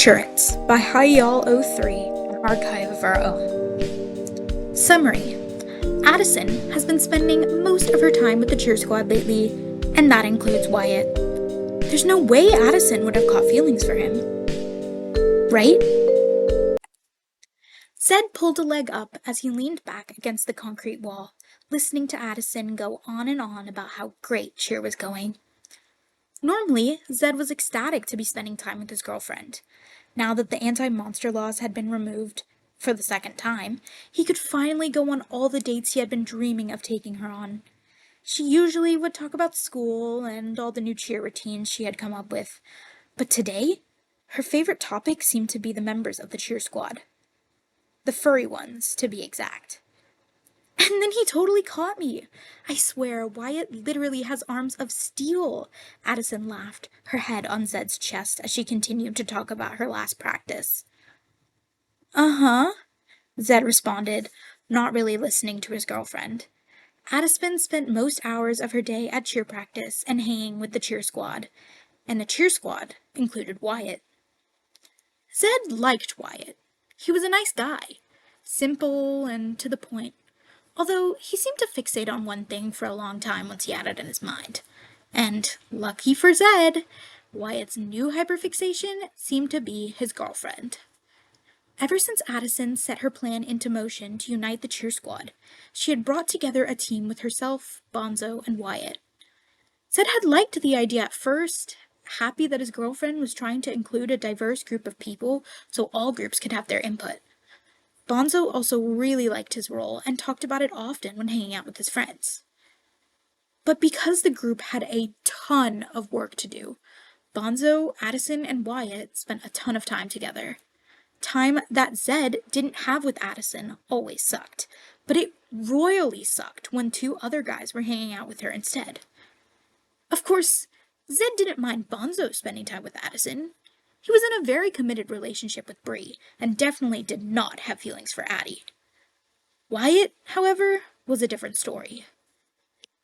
Reassurance by Hayal03, an archive of our own. Summary: Addison has been spending most of her time with the cheer squad lately, and that includes Wyatt. There's no way Addison would have caught feelings for him. Right? Zed pulled a leg up as he leaned back against the concrete wall, listening to Addison go on and on about how great cheer was going. Normally, Zed was ecstatic to be spending time with his girlfriend. Now that the anti-monster laws had been removed, for the second time, he could finally go on all the dates he had been dreaming of taking her on. She usually would talk about school and all the new cheer routines she had come up with, but today, her favorite topic seemed to be the members of the cheer squad. The furry ones, to be exact. And then he totally caught me. I swear, Wyatt literally has arms of steel. Addison laughed, her head on Zed's chest as she continued to talk about her last practice. Uh-huh, Zed responded, not really listening to his girlfriend. Addison spent most hours of her day at cheer practice and hanging with the cheer squad, and the cheer squad included Wyatt. Zed liked Wyatt. He was a nice guy, simple and to the point. Although he seemed to fixate on one thing for a long time once he had it in his mind. And, lucky for Zed, Wyatt's new hyperfixation seemed to be his girlfriend. Ever since Addison set her plan into motion to unite the cheer squad, she had brought together a team with herself, Bonzo, and Wyatt. Zed had liked the idea at first, happy that his girlfriend was trying to include a diverse group of people so all groups could have their input. Bonzo also really liked his role and talked about it often when hanging out with his friends. But because the group had a ton of work to do, Bonzo, Addison, and Wyatt spent a ton of time together. Time that Zed didn't have with Addison always sucked, but it royally sucked when two other guys were hanging out with her instead. Of course, Zed didn't mind Bonzo spending time with Addison. He was in a very committed relationship with Bree, and definitely did not have feelings for Addie. Wyatt, however, was a different story.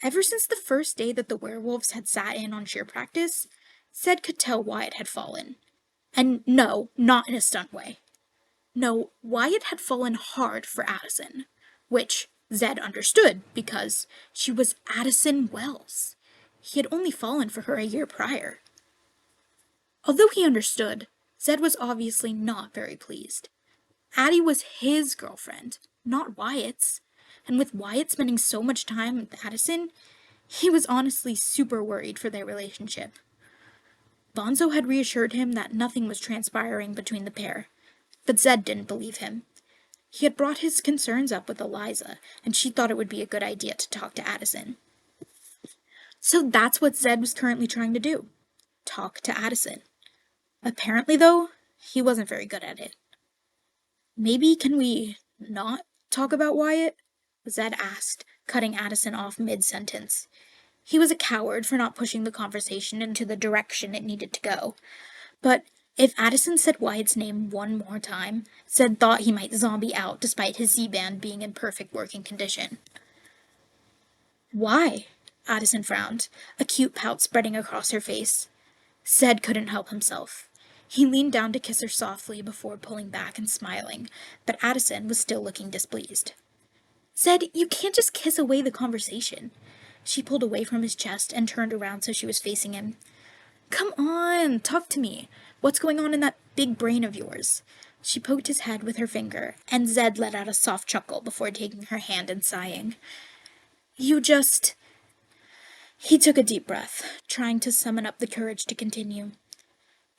Ever since the first day that the werewolves had sat in on cheer practice, Zed could tell Wyatt had fallen. And no, not in a stunt way. No, Wyatt had fallen hard for Addison, which Zed understood because she was Addison Wells. He had only fallen for her a year prior. Although he understood, Zed was obviously not very pleased. Addie was his girlfriend, not Wyatt's, and with Wyatt spending so much time with Addison, he was honestly super worried for their relationship. Bonzo had reassured him that nothing was transpiring between the pair, but Zed didn't believe him. He had brought his concerns up with Eliza, and she thought it would be a good idea to talk to Addison. So that's what Zed was currently trying to do. Talk to Addison. Apparently, though, he wasn't very good at it. Maybe can we not talk about Wyatt? Zed asked, cutting Addison off mid-sentence. He was a coward for not pushing the conversation into the direction it needed to go. But if Addison said Wyatt's name one more time, Zed thought he might zombie out despite his Z-band being in perfect working condition. Why? Addison frowned, a cute pout spreading across her face. Zed couldn't help himself. He leaned down to kiss her softly before pulling back and smiling, but Addison was still looking displeased. Zed, you can't just kiss away the conversation. She pulled away from his chest and turned around so she was facing him. Come on, talk to me. What's going on in that big brain of yours? She poked his head with her finger, and Zed let out a soft chuckle before taking her hand and sighing. He took a deep breath, trying to summon up the courage to continue.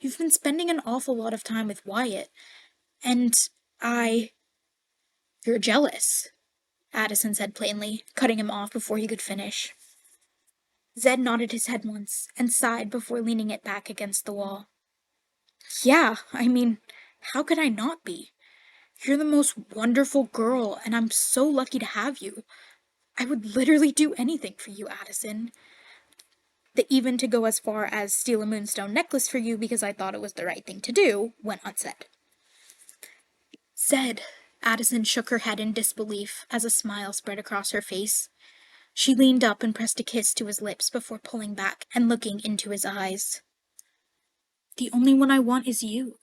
You've been spending an awful lot of time with Wyatt, and You're jealous, Addison said plainly, cutting him off before he could finish. Zed nodded his head once, and sighed before leaning it back against the wall. Yeah, how could I not be? You're the most wonderful girl, and I'm so lucky to have you. I would literally do anything for you, Addison. Even to go as far as steal a moonstone necklace for you because I thought it was the right thing to do, went unsaid. Zed, Addison shook her head in disbelief as a smile spread across her face. She leaned up and pressed a kiss to his lips before pulling back and looking into his eyes. The only one I want is you.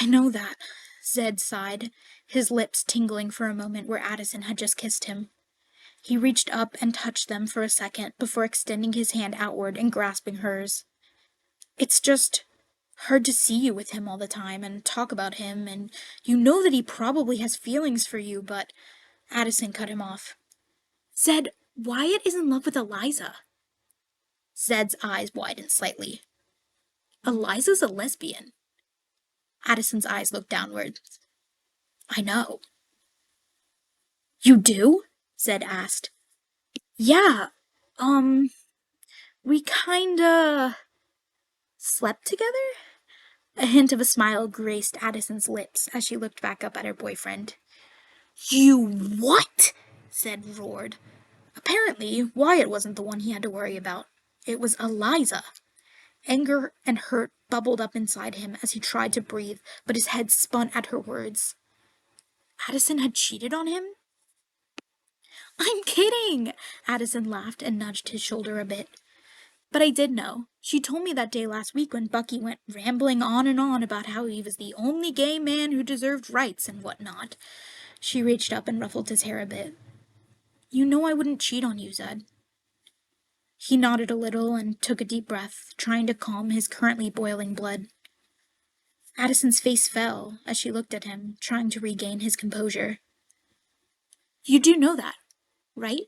I know that, Zed sighed, his lips tingling for a moment where Addison had just kissed him. He reached up and touched them for a second before extending his hand outward and grasping hers. It's just hard to see you with him all the time and talk about him, and you know that he probably has feelings for you, but Addison cut him off. Zed, Wyatt is in love with Eliza. Zed's eyes widened slightly. Eliza's a lesbian. Addison's eyes looked downward. I know. You do? Zed asked. Yeah, we kinda slept together? A hint of a smile graced Addison's lips as she looked back up at her boyfriend. You what? Zed roared. Apparently, Wyatt wasn't the one he had to worry about. It was Eliza. Anger and hurt bubbled up inside him as he tried to breathe, but his head spun at her words. Addison had cheated on him? I'm kidding! Addison laughed and nudged his shoulder a bit. But I did know. She told me that day last week when Bucky went rambling on and on about how he was the only gay man who deserved rights and whatnot. She reached up and ruffled his hair a bit. You know I wouldn't cheat on you, Zed. He nodded a little and took a deep breath, trying to calm his currently boiling blood. Addison's face fell as she looked at him, trying to regain his composure. You do know that, right?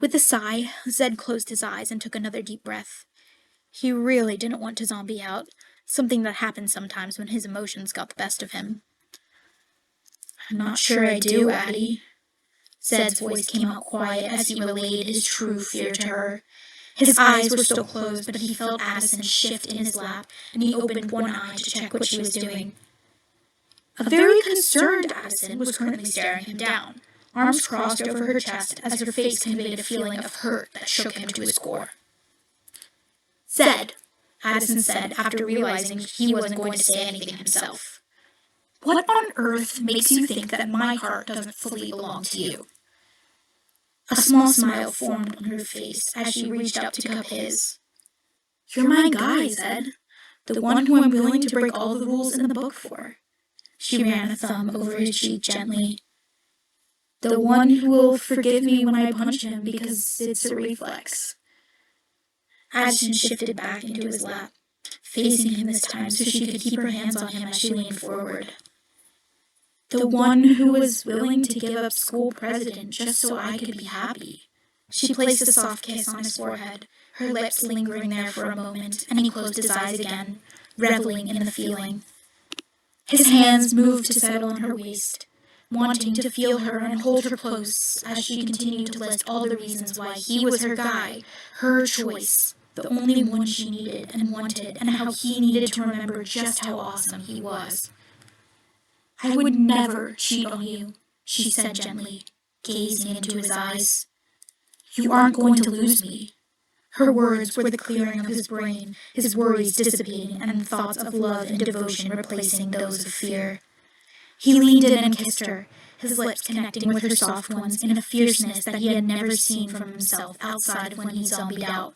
With a sigh, Zed closed his eyes and took another deep breath. He really didn't want to zombie out, something that happens sometimes when his emotions got the best of him. I'm not sure I do, Addie. Zed's voice came out quiet as he relayed his true fear to her. His eyes were still closed, but he felt Addison shift in his lap, and he opened one eye to check what she was doing. A very concerned Addison was currently staring him down, arms crossed over her chest as her face conveyed a feeling of hurt that shook him to his core. Zed, Addison said after realizing he wasn't going to say anything himself. What on earth makes you think that my heart doesn't fully belong to you? A small smile formed on her face as she reached up to cup his. You're my guy, Zed. The one who I'm willing to break all the rules in the book for. She ran a thumb over his cheek gently. The one who will forgive me when I punch him because it's a reflex. Addison shifted back into his lap, facing him this time so she could keep her hands on him as she leaned forward. The one who was willing to give up school president just so I could be happy. She placed a soft kiss on his forehead, her lips lingering there for a moment, and he closed his eyes again, reveling in the feeling. His hands moved to settle on her waist, wanting to feel her and hold her close as she continued to list all the reasons why he was her guy, her choice, the only one she needed and wanted, and how he needed to remember just how awesome he was. I would never cheat on you, she said gently, gazing into his eyes. You aren't going to lose me. Her words were the clearing of his brain, his worries dissipating, and thoughts of love and devotion replacing those of fear. He leaned in and kissed her, his lips connecting with her soft ones in a fierceness that he had never seen from himself outside of when he zombied out.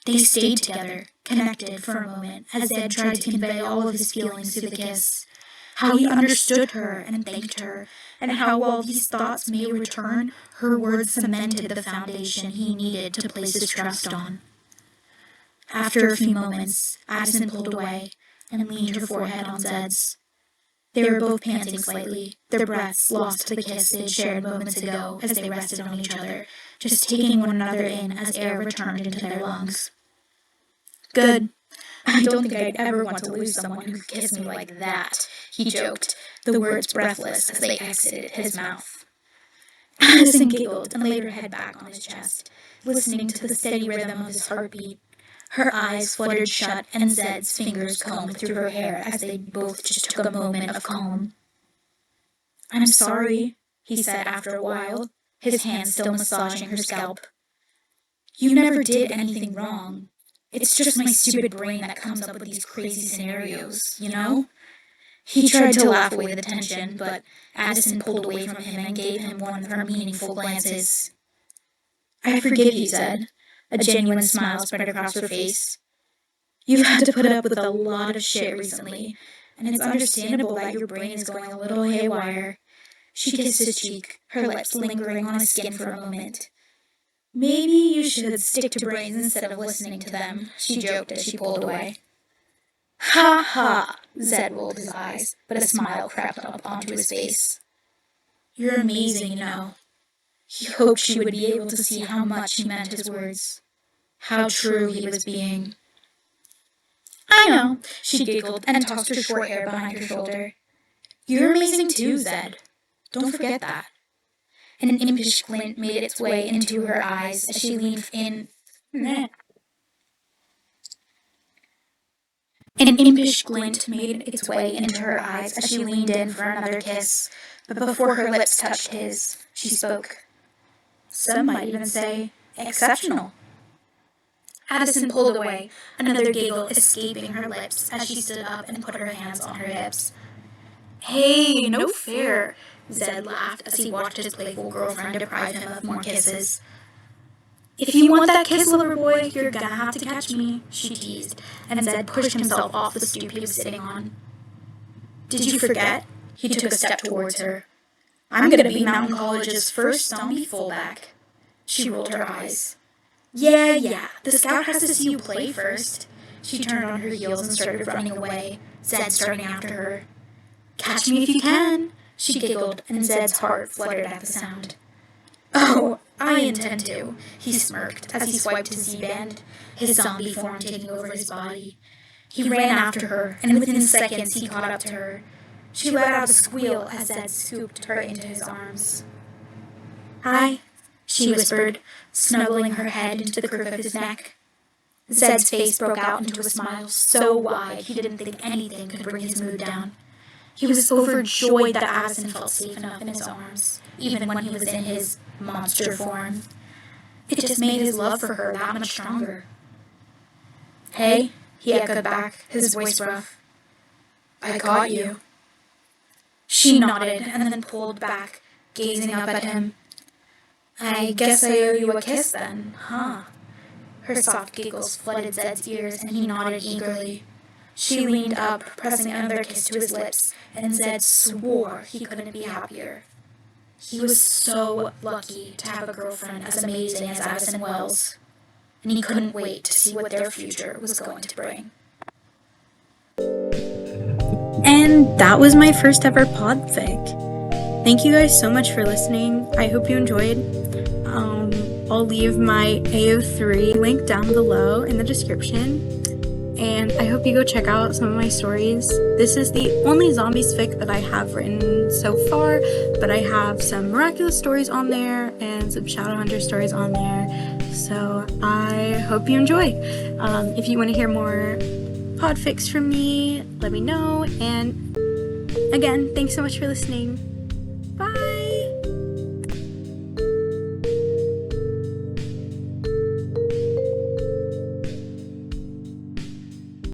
They stayed together, connected for a moment, as Zed tried to convey all of his feelings through the kiss. How he understood her and thanked her, and how while these thoughts may return, her words cemented the foundation he needed to place his trust on. After a few moments, Addison pulled away and leaned her forehead on Zed's. They were both panting slightly, their breaths lost to the kiss they'd shared moments ago as they rested on each other, just taking one another in as air returned into their lungs. Good. I don't think I'd ever want to lose someone who could kiss me like that, he joked, the words breathless as they exited his mouth. Addison giggled and laid her head back on his chest, listening to the steady rhythm of his heartbeat. Her eyes fluttered shut and Zed's fingers combed through her hair as they both just took a moment of calm. I'm sorry, he said after a while, his hand still massaging her scalp. You never did anything wrong. It's just my stupid brain that comes up with these crazy scenarios, you know? He tried to laugh away the tension, but Addison pulled away from him and gave him one of her meaningful glances. I forgive you, Zed. A genuine smile spread across her face. You've had to put up with a lot of shit recently, and it's understandable that your brain is going a little haywire. She kissed his cheek, her lips lingering on his skin for a moment. Maybe you should stick to brains instead of listening to them, she joked as she pulled away. Ha ha, Zed rolled his eyes, but a smile crept up onto his face. You're amazing, you know. He hoped she would be able to see how much he meant his words, how true he was being. I know, she giggled and tossed her short hair behind her shoulder. You're amazing too, Zed. Don't forget that. An impish glint made its way into her eyes as she leaned in. An impish glint made its way into her eyes as she leaned in for another kiss, but before her lips touched his, she spoke. Some might even say, exceptional. Addison pulled away, another giggle escaping her lips as she stood up and put her hands on her hips. Hey, no fair, Zed laughed as he watched his playful girlfriend deprive him of more kisses. If you want that kiss, lover boy, you're gonna have to catch me, she teased, and Zed pushed himself off the stoop he was sitting on. Did you forget? He took a step towards her. I'm gonna be Mountain College's first zombie fullback. She rolled her eyes. Yeah, the scout has to see you play first. She turned on her heels and started running away, Zed starting after her. Catch me if you can, she giggled, and Zed's heart fluttered at the sound. Oh, I intend to, he smirked as he swiped his Z-band, his zombie form taking over his body. He ran after her, and within seconds he caught up to her. She let out a squeal as Zed scooped her into his arms. Hi, she whispered, snuggling her head into the crook of his neck. Zed's face broke out into a smile so wide he didn't think anything could bring his mood down. He was overjoyed that Addison felt safe enough in his arms, even when he was in his monster form. It just made his love for her that much stronger. Hey, he echoed back, his voice rough. I caught you. She nodded and then pulled back, gazing up at him. I guess I owe you a kiss then, huh? Her soft giggles flooded Zed's ears and he nodded eagerly. She leaned up, pressing another kiss to his lips, and Zed swore he couldn't be happier. He was so lucky to have a girlfriend as amazing as Addison Wells, and he couldn't wait to see what their future was going to bring. And that was my first ever podfic. Thank you guys so much for listening. I hope you enjoyed. I'll leave my AO3 link down below in the description. And I hope you go check out some of my stories. This is the only zombies fic that I have written so far, but I have some miraculous stories on there and some Shadowhunter stories on there. So I hope you enjoy. If you want to hear more podfics from me, let me know. And again, thanks so much for listening. Bye!